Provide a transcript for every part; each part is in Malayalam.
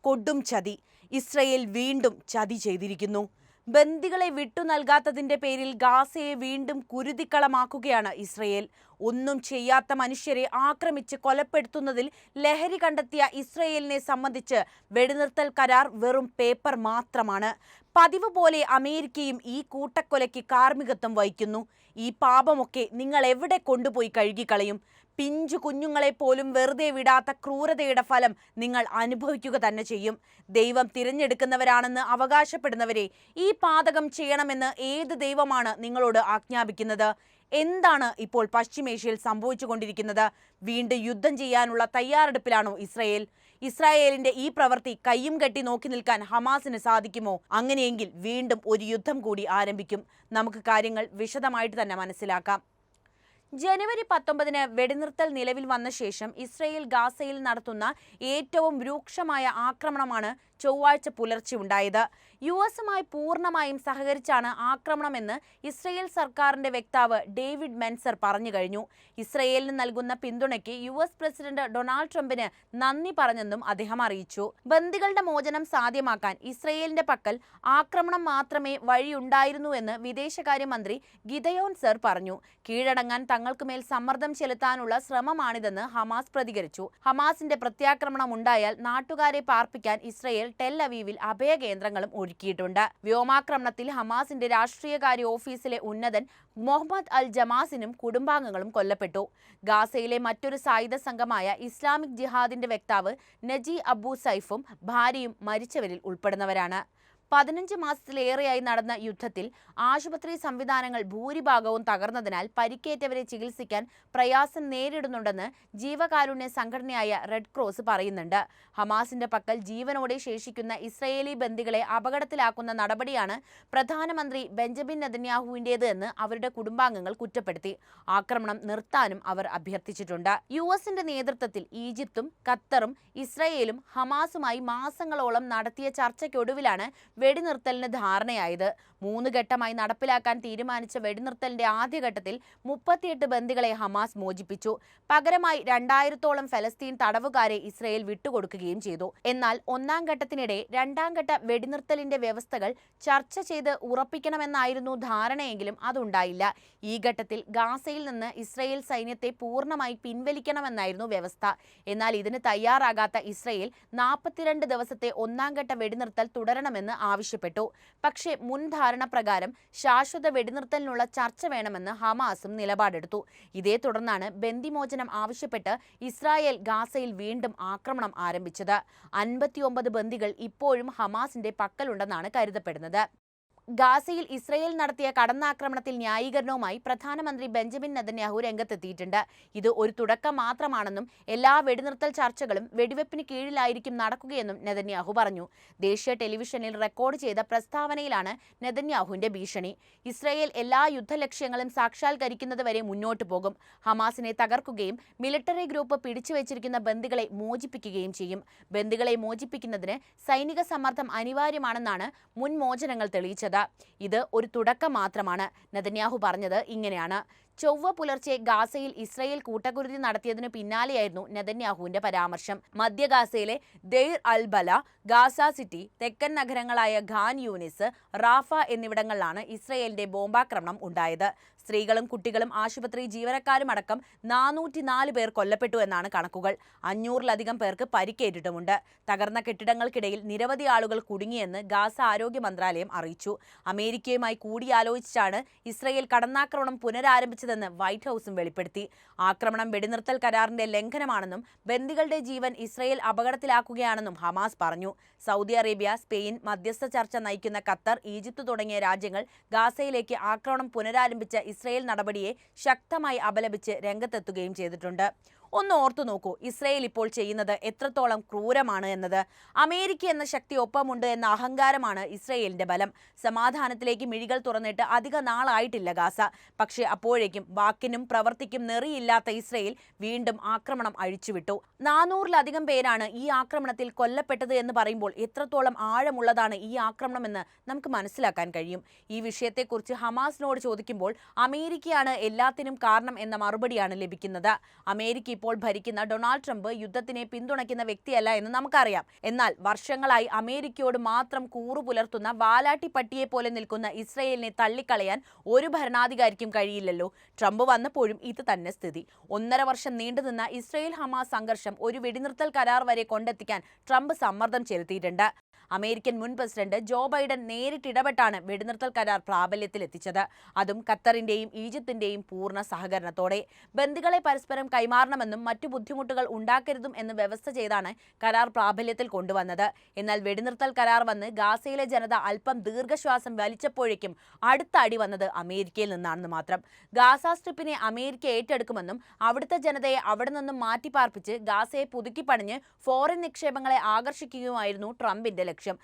കൊടും ചതി. ഇസ്രയേൽ വീണ്ടും ചതി ചെയ്തിരിക്കുന്നു. ബന്ദികളെ വിട്ടു നൽകാത്തതിന്റെ പേരിൽ ഗാസയെ വീണ്ടും കുരുതിക്കളമാക്കുകയാണ് ഇസ്രയേൽ. ഒന്നും ചെയ്യാത്ത മനുഷ്യരെ ആക്രമിച്ച് കൊലപ്പെടുത്തുന്നതിൽ ലഹരി കണ്ടെത്തിയ ഇസ്രയേലിനെ സംബന്ധിച്ച് വെടിനിർത്തൽ കരാർ വെറും പേപ്പർ മാത്രമാണ്. പതിവ് പോലെ അമേരിക്കയും ഈ കൂട്ടക്കൊലയ്ക്ക് കാർമ്മികത്വം വഹിക്കുന്നു. ഈ പാപമൊക്കെ നിങ്ങൾ എവിടെ കൊണ്ടുപോയി കഴുകിക്കളയും? പിഞ്ചു കുഞ്ഞുങ്ങളെ പോലും വെറുതെ വിടാത്ത ക്രൂരതയുടെ ഫലം നിങ്ങൾ അനുഭവിക്കുക തന്നെ ചെയ്യും. ദൈവം തിരഞ്ഞെടുക്കുന്നവരാണെന്ന് അവകാശപ്പെടുന്നവരെ ഈ പാതകം ചെയ്യണമെന്ന് ഏത് ദൈവമാണ് നിങ്ങളോട് ആജ്ഞാപിക്കുന്നത്? എന്താണ് ഇപ്പോൾ പശ്ചിമേഷ്യയിൽ സംഭവിച്ചുകൊണ്ടിരിക്കുന്നത്? വീണ്ടും യുദ്ധം ചെയ്യാനുള്ള തയ്യാറെടുപ്പിലാണോ ഇസ്രയേൽ? ഇസ്രായേലിന്റെ ഈ പ്രവൃത്തി കയ്യും കെട്ടി നോക്കി നിൽക്കാൻ ഹമാസിന് സാധിക്കുമോ? അങ്ങനെയെങ്കിൽ വീണ്ടും ഒരു യുദ്ധം കൂടി ആരംഭിക്കും. നമുക്ക് കാര്യങ്ങൾ വിശദമായിട്ട് തന്നെ മനസ്സിലാക്കാം. ജനുവരി 19 വെടിനിർത്തൽ നിലവിൽ വന്ന ശേഷം ഇസ്രയേൽ ഗാസയിൽ നടത്തുന്ന ഏറ്റവും രൂക്ഷമായ ആക്രമണമാണ് ചൊവ്വാഴ്ച പുലർച്ചെ ഉണ്ടായത്. യുഎസുമായി പൂർണ്ണമായും സഹകരിച്ചാണ് ആക്രമണമെന്ന് ഇസ്രയേൽ സർക്കാരിന്റെ വക്താവ് ഡേവിഡ് മെൻസർ പറഞ്ഞു കഴിഞ്ഞു. ഇസ്രയേലിന് നൽകുന്ന പിന്തുണയ്ക്ക് യുഎസ് പ്രസിഡന്റ് ഡൊണാൾഡ് ട്രംപിന് നന്ദി പറഞ്ഞെന്നും അദ്ദേഹം അറിയിച്ചു. ബന്ദികളുടെ മോചനം സാധ്യമാക്കാൻ ഇസ്രയേലിന്റെ പക്കൽ ആക്രമണം മാത്രമേ വഴിയുണ്ടായിരുന്നുവെന്ന് വിദേശകാര്യമന്ത്രി ഗിദയോൻ സർ പറഞ്ഞു. കീഴടങ്ങാൻ തങ്ങൾക്ക് മേൽ സമ്മർദ്ദം ചെലുത്താനുള്ള ശ്രമമാണിതെന്ന് ഹമാസ് പ്രതികരിച്ചു. ഹമാസിന്റെ പ്രത്യാക്രമണം ഉണ്ടായാൽ നാട്ടുകാരെ പാർപ്പിക്കാൻ ഇസ്രയേൽ ടെൽ അവീവിൽ അഭയകേന്ദ്രങ്ങളും ഒരുക്കിയിട്ടുണ്ട്. വ്യോമാക്രമണത്തിൽ ഹമാസിന്റെ രാഷ്ട്രീയകാര്യ ഓഫീസിലെ ഉന്നതൻ മുഹമ്മദ് അൽ ജമാസിനും കുടുംബാംഗങ്ങളും കൊല്ലപ്പെട്ടു. ഗാസയിലെ മറ്റൊരു സായുധ സംഘമായ ഇസ്ലാമിക് ജിഹാദിന്റെ വക്താവ് നജി അബു സൈഫും ഭാര്യയും മരിച്ചവരിൽ ഉൾപ്പെടുന്നവരാണ്. 15 മാസത്തിലേറെയായി നടന്ന യുദ്ധത്തിൽ ആശുപത്രി സംവിധാനങ്ങൾ ഭൂരിഭാഗവും തകർന്നതിനാൽ പരിക്കേറ്റവരെ ചികിത്സിക്കാൻ പ്രയാസം നേരിടുന്നുണ്ടെന്ന് ജീവകാരുണ്യ സംഘടനയായ റെഡ് ക്രോസ് പറയുന്നുണ്ട്. ഹമാസിന്റെ പക്കൽ ജീവനോടെ ശേഷിക്കുന്ന ഇസ്രയേലി ബന്ദികളെ അപകടത്തിലാക്കുന്ന നടപടിയാണ് പ്രധാനമന്ത്രി ബെഞ്ചമിൻ നെതന്യാഹുവിൻ്റേത് എന്ന് അവരുടെ കുടുംബാംഗങ്ങൾ കുറ്റപ്പെടുത്തി. ആക്രമണം നിർത്താനും അവർ അഭ്യർത്ഥിച്ചിട്ടുണ്ട്. യുഎസിന്റെ നേതൃത്വത്തിൽ ഈജിപ്തും ഖത്തറും ഇസ്രയേലും ഹമാസുമായി മാസങ്ങളോളം നടത്തിയ ചർച്ചയ്ക്കൊടുവിലാണ് വെടിനിർത്തലിന് ധാരണയായത്. 3 ഘട്ടമായി നടപ്പിലാക്കാൻ തീരുമാനിച്ച വെടിനിർത്തലിന്റെ ആദ്യഘട്ടത്തിൽ 38 ബന്ദികളെ ഹമാസ് മോചിപ്പിച്ചു. പകരമായി 2000-ഓളം ഫലസ്തീൻ തടവുകാരെ ഇസ്രയേൽ വിട്ടുകൊടുക്കുകയും ചെയ്തു. എന്നാൽ 1-ാം ഘട്ടത്തിനിടെ 2-ാം ഘട്ട വെടിനിർത്തലിന്റെ വ്യവസ്ഥകൾ ചർച്ച ചെയ്ത് ഉറപ്പിക്കണമെന്നായിരുന്നു ധാരണയെങ്കിലും അതുണ്ടായില്ല. ഈ ഘട്ടത്തിൽ ഗാസയിൽ നിന്ന് ഇസ്രയേൽ സൈന്യത്തെ പൂർണ്ണമായി പിൻവലിക്കണമെന്നായിരുന്നു വ്യവസ്ഥ. എന്നാൽ ഇതിന് തയ്യാറാകാത്ത ഇസ്രയേൽ 42 ദിവസത്തെ 1-ാം ഘട്ട വെടിനിർത്തൽ തുടരണമെന്ന് ആവശ്യപ്പെട്ടു. പക്ഷേ മുൻ ധാരണ പ്രകാരം ശാശ്വത വെടിനിർത്തലിനുള്ള ചർച്ച വേണമെന്ന് ഹമാസും നിലപാടെടുത്തു. ഇതേ തുടർന്നാണ് ബന്ദിമോചനം ആവശ്യപ്പെട്ട് ഇസ്രായേൽ ഗാസയിൽ വീണ്ടും ആക്രമണം ആരംഭിച്ചത്. 59 ബന്ദികൾ ഇപ്പോഴും ഹമാസിന്റെ പക്കലുണ്ടെന്നാണ് കരുതപ്പെടുന്നത്. ഗാസയിൽ ഇസ്രയേൽ നടത്തിയ കടന്നാക്രമണത്തിൽ ന്യായീകരണവുമായി പ്രധാനമന്ത്രി ബെഞ്ചമിൻ നെതന്യാഹു രംഗത്തെത്തിയിട്ടുണ്ട്. ഇത് ഒരു തുടക്കം മാത്രമാണെന്നും എല്ലാ വെടിനിർത്തൽ ചർച്ചകളും വെടിവെപ്പിന് കീഴിലായിരിക്കും നടക്കുകയെന്നും നെതന്യാഹു പറഞ്ഞു. ദേശീയ ടെലിവിഷനിൽ റെക്കോർഡ് ചെയ്ത പ്രസ്താവനയിലാണ് നെതന്യാഹുവിന്റെ ഭീഷണി. ഇസ്രയേൽ എല്ലാ യുദ്ധലക്ഷ്യങ്ങളും സാക്ഷാത്കരിക്കുന്നതുവരെ മുന്നോട്ടു പോകും. ഹമാസിനെ തകർക്കുകയും മിലിറ്ററി ഗ്രൂപ്പ് പിടിച്ചുവച്ചിരിക്കുന്ന ബന്ദികളെ മോചിപ്പിക്കുകയും ചെയ്യും. ബന്ദികളെ മോചിപ്പിക്കുന്നതിന് സൈനിക സമ്മർദ്ദം അനിവാര്യമാണെന്നാണ് മുൻ മോചനങ്ങൾ തെളിയിച്ചത്. ഇത് ഒരു തുടക്കം മാത്രമാണ്. നെതന്യാഹു പറഞ്ഞത് ഇങ്ങനെയാണ്: ചൊവ്വ പുലർച്ചെ ഗാസയിൽ ഇസ്രയേൽ കൂട്ടക്കുരുതി നടത്തിയതിനു പിന്നാലെയായിരുന്നു നെതന്യാഹുവിന്റെ പരാമർശം. മധ്യ ഗാസയിലെ ദെയ്ർ അൽ ബല, ഗാസ സിറ്റി, തെക്കൻ നഗരങ്ങളായ ഖാൻ യൂനിസ്, റാഫ എന്നിവിടങ്ങളിലാണ് ഇസ്രയേലിന്റെ ബോംബാക്രമണം ഉണ്ടായത്. സ്ത്രീകളും കുട്ടികളും ആശുപത്രി ജീവനക്കാരുമടക്കം 404 പേർ കൊല്ലപ്പെട്ടു എന്നാണ് കണക്കുകൾ. 500-ലധികം പേർക്ക് പരിക്കേറ്റിട്ടുമുണ്ട്. തകർന്ന കെട്ടിടങ്ങൾക്കിടയിൽ നിരവധി ആളുകൾ കുടുങ്ങിയെന്ന് ഗാസ ആരോഗ്യ മന്ത്രാലയം അറിയിച്ചു. അമേരിക്കയുമായി കൂടിയാലോചിച്ചാണ് ഇസ്രയേൽ കടന്നാക്രമണം പുനരാരംഭിച്ചതെന്ന് വൈറ്റ് ഹൗസും വെളിപ്പെടുത്തി. ആക്രമണം വെടിനിർത്തൽ കരാറിന്റെ ലംഘനമാണെന്നും ബന്ദികളുടെ ജീവൻ ഇസ്രയേൽ അപകടത്തിലാക്കുകയാണെന്നും ഹമാസ് പറഞ്ഞു. സൗദി അറേബ്യ, സ്പെയിൻ, മധ്യസ്ഥ ചർച്ച നയിക്കുന്ന ഖത്തർ, ഈജിപ്ത് തുടങ്ങിയ രാജ്യങ്ങൾ ഗാസയിലേക്ക് ആക്രമണം പുനരാരംഭിച്ച ഇസ്രയേൽ നടപടിയെ ശക്തമായി അപലപിച്ച് രംഗത്തെത്തുകയും ചെയ്തിട്ടുണ്ട്. ഒന്ന് ഓർത്തു നോക്കൂ, ഇസ്രയേൽ ഇപ്പോൾ ചെയ്യുന്നത് എത്രത്തോളം ക്രൂരമാണ് എന്നത്. അമേരിക്ക എന്ന ശക്തി ഒപ്പമുണ്ട് എന്ന അഹങ്കാരമാണ് ഇസ്രയേലിന്റെ ബലം. സമാധാനത്തിലേക്ക് മിഴികൾ തുറന്നിട്ട് അധിക നാളായിട്ടില്ല ഗാസ. പക്ഷേ അപ്പോഴേക്കും വാക്കിനും പ്രവർത്തിക്കും നെറിയില്ലാത്ത ഇസ്രയേൽ വീണ്ടും ആക്രമണം അഴിച്ചുവിട്ടു. 400-ലധികം പേരാണ് ഈ ആക്രമണത്തിൽ കൊല്ലപ്പെട്ടത് എന്ന് പറയുമ്പോൾ എത്രത്തോളം ആഴമുള്ളതാണ് ഈ ആക്രമണമെന്ന് നമുക്ക് മനസ്സിലാക്കാൻ കഴിയും. ഈ വിഷയത്തെക്കുറിച്ച് ഹമാസിനോട് ചോദിക്കുമ്പോൾ അമേരിക്കയാണ് എല്ലാത്തിനും കാരണം എന്ന മറുപടിയാണ് ലഭിക്കുന്നത്. അമേരിക്ക ഇപ്പോൾ ഭരിക്കുന്ന ഡൊണാൾഡ് ട്രംപ് യുദ്ധത്തിനെ പിന്തുണയ്ക്കുന്ന വ്യക്തിയല്ല എന്ന് നമുക്കറിയാം. എന്നാൽ വർഷങ്ങളായി അമേരിക്കയോട് മാത്രം കൂറു പുലർത്തുന്ന വാലാട്ടിപ്പട്ടിയെ പോലെ നിൽക്കുന്ന ഇസ്രയേലിനെ തള്ളിക്കളയാൻ ഒരു ഭരണാധികാരിക്കും കഴിയില്ലല്ലോ. ട്രംപ് വന്നപ്പോഴും ഇത് തന്നെ സ്ഥിതി. 1.5 വർഷം നീണ്ടുനിന്ന ഇസ്രയേൽ ഹമാസ് സംഘർഷം ഒരു വെടിനിർത്തൽ കരാർ വരെ കൊണ്ടെത്തിക്കാൻ ട്രംപ് സമ്മർദ്ദം ചെലുത്തിയിട്ടുണ്ട്. അമേരിക്കൻ മുൻ പ്രസിഡന്റ് ജോ ബൈഡൻ നേരിട്ടിടപെട്ടാണ് വെടിനിർത്തൽ കരാർ പ്രാബല്യത്തിലെത്തിച്ചത്. അതും ഖത്തറിന്റെയും ഈജിപ്തിന്റെയും പൂർണ്ണ സഹകരണത്തോടെ. ബന്ദികളെ പരസ്പരം കൈമാറണമെന്നും മറ്റു ബുദ്ധിമുട്ടുകൾ ഉണ്ടാക്കരുതും എന്ന് വ്യവസ്ഥ ചെയ്താണ് കരാർ പ്രാബല്യത്തിൽ കൊണ്ടുവന്നത്. എന്നാൽ വെടിനിർത്തൽ കരാർ വന്ന് ഗാസയിലെ ജനത അല്പം ദീർഘശ്വാസം വലിച്ചപ്പോഴേക്കും അടുത്ത അടി വന്നത് അമേരിക്കയിൽ നിന്നാണെന്ന് മാത്രം. ഗാസ സ്ട്രിപ്പിനെ അമേരിക്ക ഏറ്റെടുക്കുമെന്നും അവിടുത്തെ ജനതയെ അവിടെ നിന്നും മാറ്റിപ്പാർപ്പിച്ച് ഗാസയെ പുതുക്കിപ്പണിഞ്ഞ് ഫോറിൻ നിക്ഷേപങ്ങളെ ആകർഷിക്കുകയുമായിരുന്നു ട്രംപിന്റെ ലക്ഷ്യം.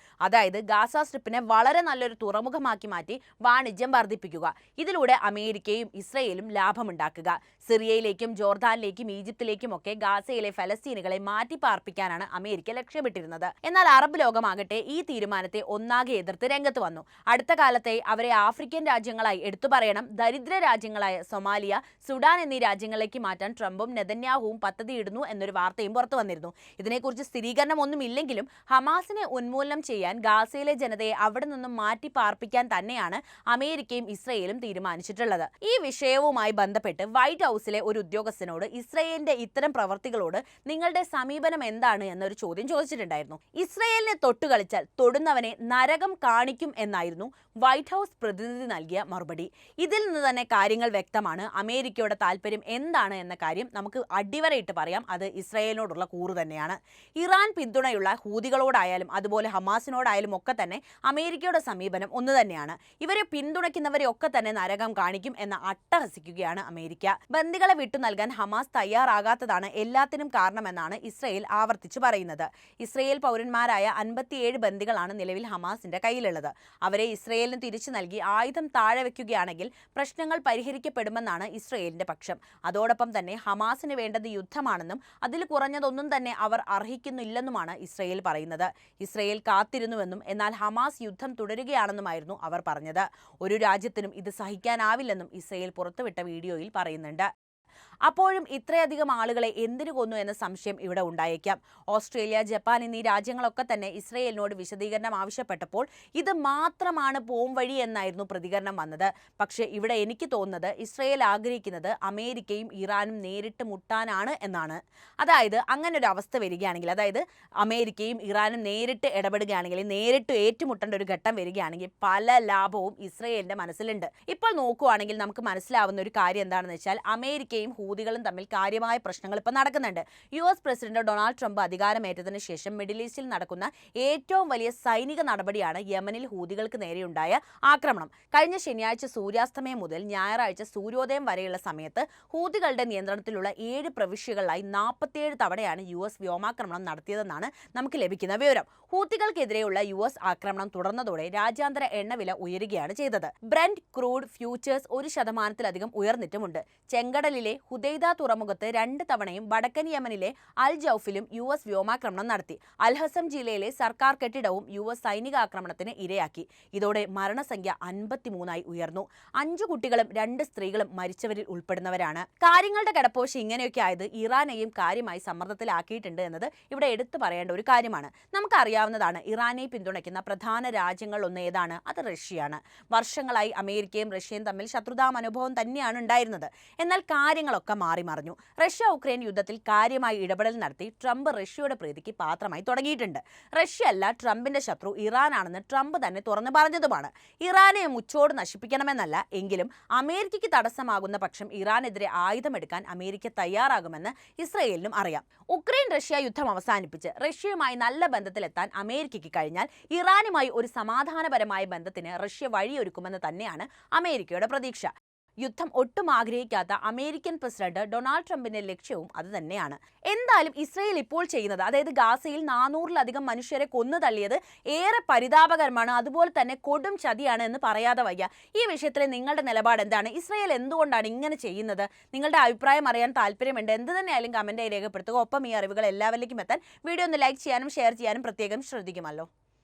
അതായത് ഗാസ സ്ട്രിപ്പിനെ വളരെ നല്ലൊരു തുറമുഖമാക്കി മാറ്റി വാണിജ്യം വർദ്ധിപ്പിക്കുക. ഇതിലൂടെ അമേരിക്കയും ഇസ്രയേലും ലാഭമുണ്ടാക്കുക. സിറിയയിലേക്കും ജോർദാനിലേക്കും ഈജിപ്തിലേക്കും ഒക്കെ ഗാസയിലെ ഫലസ്തീനുകളെ മാറ്റിപ്പാർപ്പിക്കാനാണ് അമേരിക്ക ലക്ഷ്യമിട്ടിരുന്നത്. എന്നാൽ അറബ് ലോകമാകട്ടെ ഈ തീരുമാനത്തെ ഒന്നാകെ എതിർത്ത് രംഗത്ത് വന്നു. അടുത്ത കാലത്തെ അവരെ ആഫ്രിക്കൻ രാജ്യങ്ങളായി എടുത്തു പറയണം ദരിദ്ര രാജ്യങ്ങളായ സൊമാലിയ, സുഡാൻ എന്നീ രാജ്യങ്ങളിലേക്ക് മാറ്റാൻ ട്രംപും നെതന്യാഹുവും പദ്ധതിയിടുന്നു എന്നൊരു വാർത്തയും പുറത്തു വന്നിരുന്നു. ഇതിനെക്കുറിച്ച് സ്ഥിരീകരണമൊന്നുമില്ലെങ്കിലും ഹമാസിനെ ഉന്മൂലനം ചെയ്യാൻ ഗാസയിലെ ജനതയെ അവിടെ നിന്നും മാറ്റി പാർപ്പിക്കാൻ തന്നെയാണ് അമേരിക്കയും ഇസ്രയേലും തീരുമാനിച്ചിട്ടുള്ളത്. ഈ വിഷയവുമായി ബന്ധപ്പെട്ട് വൈറ്റ് ഹൗസിലെ ഒരു ഉദ്യോഗസ്ഥനോട് ഇസ്രയേലിന്റെ ഇത്തരം പ്രവർത്തികളോട് നിങ്ങളുടെ സമീപനം എന്താണ് എന്നൊരു ചോദ്യം ചോദിച്ചിട്ടുണ്ടായിരുന്നു. ഇസ്രയേലിനെ തൊട്ടുകളിച്ചാൽ തൊടുന്നവനെ നരകം കാണിക്കും എന്നായിരുന്നു വൈറ്റ് ഹൗസ് പ്രതിനിധി നൽകിയ മറുപടി. ഇതിൽ നിന്ന് തന്നെ കാര്യങ്ങൾ വ്യക്തമാണ്. അമേരിക്കയുടെ താല്പര്യം എന്താണ് എന്ന കാര്യം നമുക്ക് അടിവരയിട്ട് പറയാം. അത് ഇസ്രയേലിനോടുള്ള കൂറ് തന്നെയാണ്. ഇറാൻ പിന്തുണയുള്ള ഹൂതികളോടായാലും അതുപോലെ ഹമാസിനോടായാലും ഒക്കെ തന്നെ അമേരിക്കയുടെ സമീപനം ഒന്ന് തന്നെയാണ്. ഇവരെ പിന്തുണയ്ക്കുന്നവരെ ഒക്കെ തന്നെ നരകം കാണിക്കും എന്ന് അട്ടഹസിക്കുകയാണ് അമേരിക്ക. ബന്ദികളെ വിട്ടു നൽകാൻ ഹമാസ് തയ്യാറാകാത്തതാണ് എല്ലാത്തിനും കാരണമെന്നാണ് ഇസ്രയേൽ ആവർത്തിച്ചു പറയുന്നത്. ഇസ്രയേൽ പൗരന്മാരായ 57 ബന്ദികളാണ് നിലവിൽ ഹമാസിന്റെ കയ്യിലുള്ളത്. അവരെ ഇസ്രയേലിന് തിരിച്ചു നൽകി ആയുധം താഴെ വയ്ക്കുകയാണെങ്കിൽ പ്രശ്നങ്ങൾ പരിഹരിക്കപ്പെടുമെന്നാണ് ഇസ്രയേലിന്റെ പക്ഷം. അതോടൊപ്പം തന്നെ ഹമാസിന് വേണ്ടത് യുദ്ധമാണെന്നും അതിൽ കുറഞ്ഞതൊന്നും തന്നെ അവർ അർഹിക്കുന്നില്ലെന്നുമാണ് ഇസ്രയേൽ പറയുന്നത്. ഇസ്രയേൽ കാത്തിരുന്നുവെന്നും എന്നാൽ ഹമാസ് യുദ്ധം തുടരുകയാണെന്നുമായിരുന്നു അവർ പറഞ്ഞത്. ഒരു രാജ്യത്തിനും ഇത് സഹിക്കാനാവില്ലെന്നും ഇസ്രയേൽ പുറത്തുവിട്ട വീഡിയോയിൽ പറയുന്നുണ്ട്. അപ്പോഴും ഇത്രയധികം ആളുകളെ എന്തിനു കൊന്നു എന്ന സംശയം ഇവിടെ ഉണ്ടായേക്കാം. ഓസ്ട്രേലിയ, ജപ്പാൻ എന്നീ രാജ്യങ്ങളൊക്കെ തന്നെ ഇസ്രയേലിനോട് വിശദീകരണം ആവശ്യപ്പെട്ടപ്പോൾ ഇത് മാത്രമാണ് പോം വഴി എന്നായിരുന്നു പ്രതികരണം വന്നത്. പക്ഷേ ഇവിടെ എനിക്ക് തോന്നുന്നത് ഇസ്രയേൽ ആഗ്രഹിക്കുന്നത് അമേരിക്കയും ഇറാനും നേരിട്ട് മുട്ടാനാണ് എന്നാണ്. അതായത് അങ്ങനെ ഒരു അവസ്ഥ വരികയാണെങ്കിൽ, അതായത് അമേരിക്കയും ഇറാനും നേരിട്ട് ഇടപെടുകയാണെങ്കിൽ, നേരിട്ട് ഏറ്റുമുട്ടേണ്ട ഒരു ഘട്ടം വരികയാണെങ്കിൽ പല ലാഭവും ഇസ്രയേലിന്റെ മനസ്സിലുണ്ട്. ഇപ്പോൾ നോക്കുകയാണെങ്കിൽ നമുക്ക് മനസ്സിലാവുന്ന ഒരു കാര്യം എന്താണെന്ന് വെച്ചാൽ അമേരിക്കയും ഹൂതികളും തമ്മിൽ കാര്യമായ പ്രശ്നങ്ങൾ ഇപ്പോൾ നടക്കുന്നുണ്ട്. US പ്രസിഡന്റ് ഡൊണാൾഡ് ട്രംപ് അധികാരമേറ്റതിനു ശേഷം മിഡിൽ ഈസ്റ്റിൽ നടക്കുന്ന ഏറ്റവും വലിയ സൈനിക നടപടിയാണ് യമനിൽ ഹൂതികൾക്ക് നേരെയുണ്ടായ ആക്രമണം. കഴിഞ്ഞ ശനിയാഴ്ച സൂര്യാസ്തമയം മുതൽ ഞായറാഴ്ച സൂര്യോദയം വരെയുള്ള സമയത്ത് ഹൂതികളുടെ നിയന്ത്രണത്തിലുള്ള 7 പ്രവിശ്യകളിലായി 47 തവണയാണ് US വ്യോമാക്രമണം നടത്തിയതെന്നാണ് നമുക്ക് ലഭിക്കുന്ന വിവരം. ഹൂതികൾക്കെതിരെയുള്ള US ആക്രമണം തുടർന്നതോടെ രാജ്യാന്തര എണ്ണവില ഉയരുകയാണ് ചെയ്തത്. Brent crude futures 1% ഉയർന്നിട്ടുമുണ്ട്. ചെങ്കടലിലെ ഹുദൈദ തുറമുഖത്ത് 2 തവണയും വടക്കൻ യമനിലെ അൽ ജൗഫിലും US വ്യോമാക്രമണം നടത്തി. അൽഹസം ജില്ലയിലെ സർക്കാർ കെട്ടിടവും US സൈനികാക്രമണത്തിന് ഇരയാക്കി. ഇതോടെ മരണസംഖ്യ 53ആയി ഉയർന്നു. 5 കുട്ടികളും 2 സ്ത്രീകളും മരിച്ചവരിൽ ഉൾപ്പെടുന്നവരാണ്. കാര്യങ്ങളുടെ കിടപ്പോശി ഇങ്ങനെയൊക്കെ ആയത് ഇറാനെയും കാര്യമായി സമ്മർദ്ദത്തിലാക്കിയിട്ടുണ്ട് എന്നത് ഇവിടെ എടുത്തു പറയേണ്ട ഒരു കാര്യമാണ്. നമുക്കറിയാവുന്നതാണ് ഇറാനെ പിന്തുണയ്ക്കുന്ന പ്രധാന രാജ്യങ്ങളിലൊന്ന് ഏതാണ്? അത് റഷ്യയാണ്. വർഷങ്ങളായി അമേരിക്കയും റഷ്യയും തമ്മിൽ ശത്രുതാ മനോഭാവം തന്നെയാണ് ഉണ്ടായിരുന്നത്. എന്നാൽ കാര്യങ്ങളൊക്കെ മാറി മറിഞ്ഞു. റഷ്യ ഉക്രൈൻ യുദ്ധത്തിൽ കാര്യമായി ഇടപെടൽ നടത്തി ട്രംപ് റഷ്യയുടെ പ്രീതിക്ക് പാത്രമായി തുടങ്ങിയിട്ടുണ്ട്. റഷ്യ അല്ല ട്രംപിന്റെ ശത്രു ഇറാനാണെന്ന് ട്രംപ് തന്നെ തുറന്നു പറഞ്ഞതുമാണ്. ഇറാനെ മുച്ചോട് നശിപ്പിക്കണമെന്നല്ല, എങ്കിലും അമേരിക്കയ്ക്ക് തടസ്സമാകുന്ന പക്ഷം ഇറാനെതിരെ ആയുധമെടുക്കാൻ അമേരിക്ക തയ്യാറാകുമെന്ന് ഇസ്രയേലിനും അറിയാം. ഉക്രൈൻ റഷ്യ യുദ്ധം അവസാനിപ്പിച്ച് റഷ്യയുമായി നല്ല ബന്ധത്തിലെത്താൻ അമേരിക്കയ്ക്ക് കഴിഞ്ഞാൽ ഇറാനുമായി ഒരു സമാധാനപരമായ ബന്ധത്തിന് റഷ്യ വഴിയൊരുക്കുമെന്ന് തന്നെയാണ് അമേരിക്കയുടെ പ്രതീക്ഷ. യുദ്ധം ഒട്ടും ആഗ്രഹിക്കാത്ത അമേരിക്കൻ പ്രസിഡന്റ് ഡൊണാൾഡ് ട്രംപിന്റെ ലക്ഷ്യവും അത് തന്നെയാണ്. എന്തായാലും ഇസ്രയേൽ ഇപ്പോൾ ചെയ്യുന്നത്, അതായത് ഗാസയിൽ 400-ലധികം മനുഷ്യരെ കൊന്നു തള്ളിയത് ഏറെ പരിതാപകരമാണ്, അതുപോലെ തന്നെ കൊടും ചതിയാണ് എന്ന് പറയാതെ വയ്യ. ഈ വിഷയത്തിൽ നിങ്ങളുടെ നിലപാട് എന്താണ്? ഇസ്രയേൽ എന്തുകൊണ്ടാണ് ഇങ്ങനെ ചെയ്യുന്നത്? നിങ്ങളുടെ അഭിപ്രായം അറിയാൻ താല്പര്യമുണ്ട്. എന്ത് തന്നെയായാലും കമന്റായി രേഖപ്പെടുത്തുക. ഒപ്പം ഈ അറിവുകൾ എല്ലാവരിലേക്കും എത്താൻ വീഡിയോ ഒന്ന് ലൈക്ക് ചെയ്യാനും ഷെയർ ചെയ്യാനും പ്രത്യേകം ശ്രദ്ധിക്കുമല്ലോ.